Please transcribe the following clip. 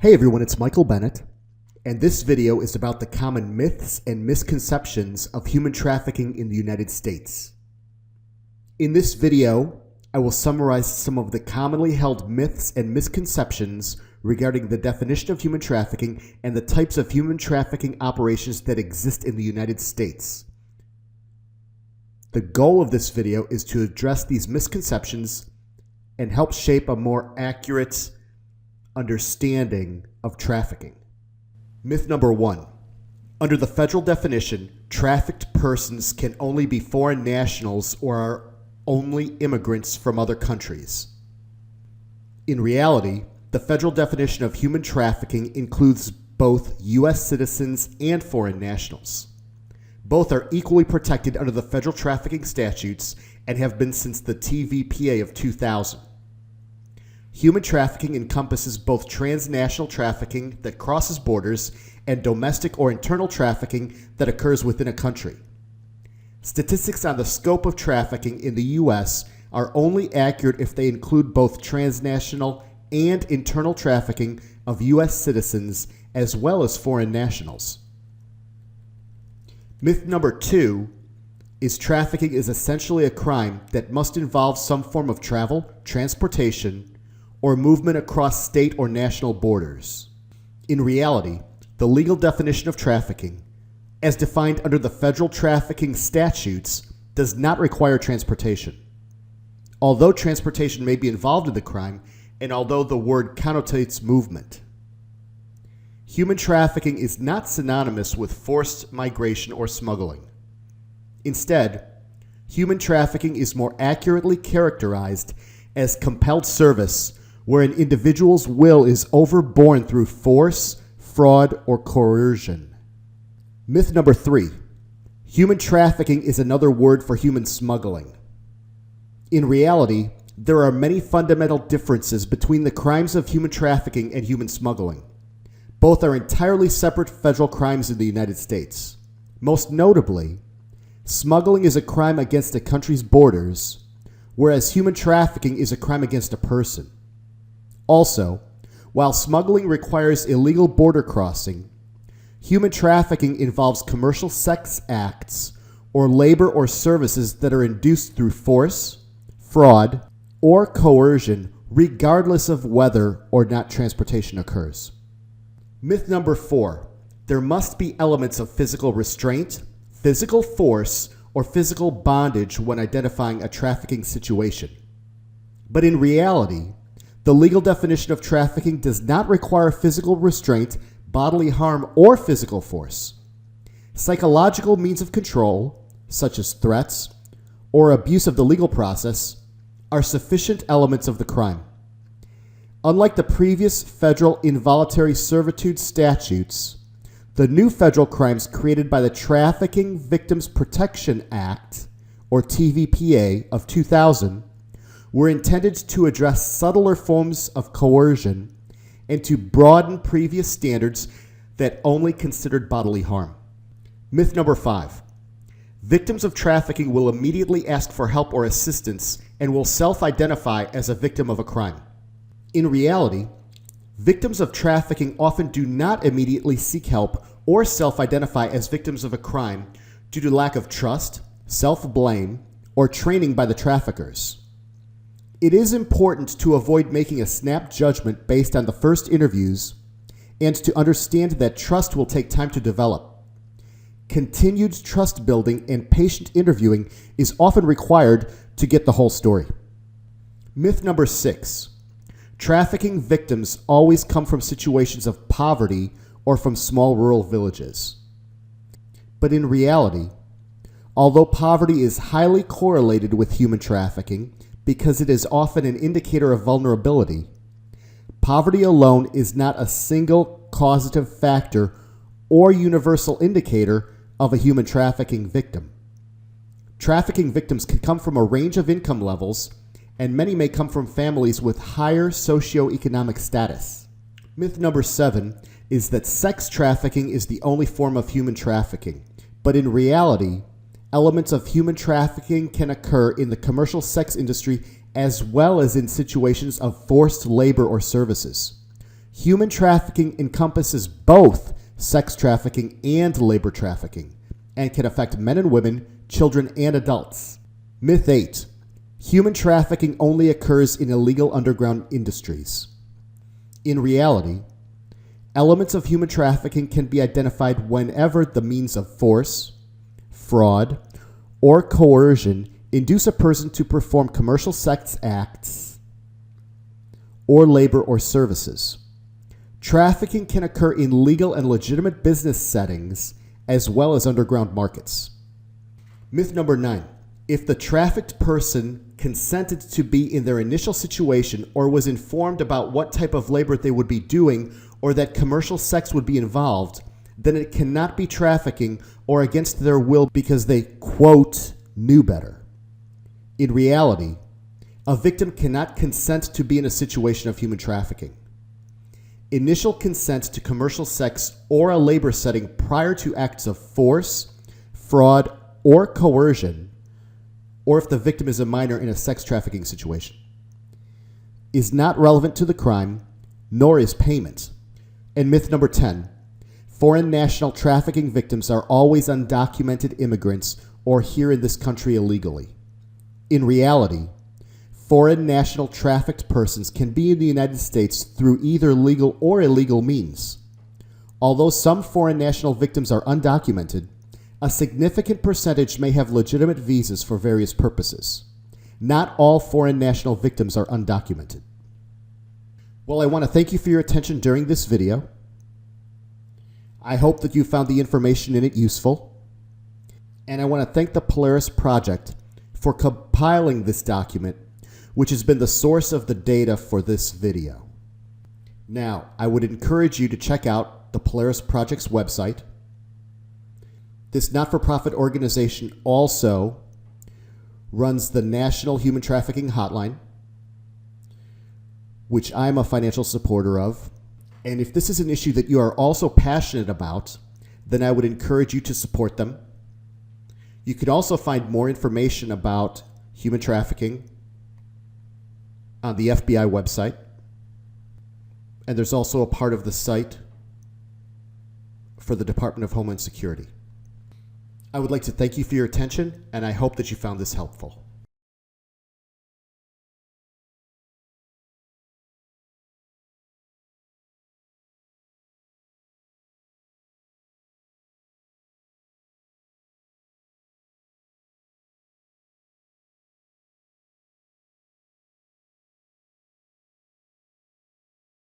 Hey everyone, it's Michael Bennett, and this video is about the common myths and misconceptions of human trafficking in the United States. In this video, I will summarize some of the commonly held myths and misconceptions regarding the definition of human trafficking and the types of human trafficking operations that exist in the United States. The goal of this video is to address these misconceptions and help shape a more accurate understanding of trafficking. Myth number 1. Under the federal definition, trafficked persons can only be foreign nationals or are only immigrants from other countries. In reality, the federal definition of human trafficking includes both U.S. citizens and foreign nationals. Both are equally protected under the federal trafficking statutes and have been since the TVPA of 2000. Human trafficking encompasses both transnational trafficking that crosses borders and domestic or internal trafficking that occurs within a country. Statistics on the scope of trafficking in the U.S. are only accurate if they include both transnational and internal trafficking of U.S. citizens as well as foreign nationals. Myth number 2 is trafficking is essentially a crime that must involve some form of travel, transportation, or movement across state or national borders. In reality, the legal definition of trafficking, as defined under the federal trafficking statutes, does not require transportation. Although transportation may be involved in the crime, and although the word connotates movement, human trafficking is not synonymous with forced migration or smuggling. Instead, human trafficking is more accurately characterized as compelled service, where an individual's will is overborne through force, fraud, or coercion. Myth number 3. Human trafficking is another word for human smuggling. In reality, there are many fundamental differences between the crimes of human trafficking and human smuggling. Both are entirely separate federal crimes in the United States. Most notably, smuggling is a crime against a country's borders, whereas human trafficking is a crime against a person. Also, while smuggling requires illegal border crossing, human trafficking involves commercial sex acts or labor or services that are induced through force, fraud, or coercion, regardless of whether or not transportation occurs. Myth number 4. There must be elements of physical restraint, physical force, or physical bondage when identifying a trafficking situation. But in reality, the legal definition of trafficking does not require physical restraint, bodily harm, or physical force. Psychological means of control, such as threats or abuse of the legal process, are sufficient elements of the crime. Unlike the previous federal involuntary servitude statutes, the new federal crimes created by the Trafficking Victims Protection Act, or TVPA, of 2000 were intended to address subtler forms of coercion and to broaden previous standards that only considered bodily harm. Myth number 5. Victims of trafficking will immediately ask for help or assistance and will self-identify as a victim of a crime. In reality, victims of trafficking often do not immediately seek help or self-identify as victims of a crime due to lack of trust, self-blame, or training by the traffickers. It is important to avoid making a snap judgment based on the first interviews and to understand that trust will take time to develop. Continued trust building and patient interviewing is often required to get the whole story. Myth number 6. Trafficking victims always come from situations of poverty or from small rural villages. But in reality, although poverty is highly correlated with human trafficking because it is often an indicator of vulnerability, poverty alone is not a single causative factor or universal indicator of a human trafficking victim. Trafficking victims can come from a range of income levels, and many may come from families with higher socioeconomic status. Myth number 7 is that sex trafficking is the only form of human trafficking, but in reality, elements of human trafficking can occur in the commercial sex industry as well as in situations of forced labor or services. Human trafficking encompasses both sex trafficking and labor trafficking and can affect men and women, children, and adults. Myth 8. Human trafficking only occurs in illegal underground industries. In reality, elements of human trafficking can be identified whenever the means of force, fraud, or coercion induce a person to perform commercial sex acts or labor or services. Trafficking can occur in legal and legitimate business settings as well as underground markets. Myth number 9. If the trafficked person consented to be in their initial situation or was informed about what type of labor they would be doing or that commercial sex would be involved, then it cannot be trafficking or against their will because they, quote, knew better. In reality, a victim cannot consent to be in a situation of human trafficking. Initial consent to commercial sex or a labor setting prior to acts of force, fraud, or coercion, or if the victim is a minor in a sex trafficking situation, is not relevant to the crime, nor is payment. And myth number 10, foreign national trafficking victims are always undocumented immigrants or here in this country illegally. In reality, foreign national trafficked persons can be in the United States through either legal or illegal means. Although some foreign national victims are undocumented, a significant percentage may have legitimate visas for various purposes. Not all foreign national victims are undocumented. Well, I want to thank you for your attention during this video. I hope that you found the information in it useful. And I want to thank the Polaris Project for compiling this document, which has been the source of the data for this video. Now, I would encourage you to check out the Polaris Project's website. This not-for-profit organization also runs the National Human Trafficking Hotline, which I'm a financial supporter of. And if this is an issue that you are also passionate about, then I would encourage you to support them. You can also find more information about human trafficking on the FBI website. And there's also a part of the site for the Department of Homeland Security. I would like to thank you for your attention, and I hope that you found this helpful.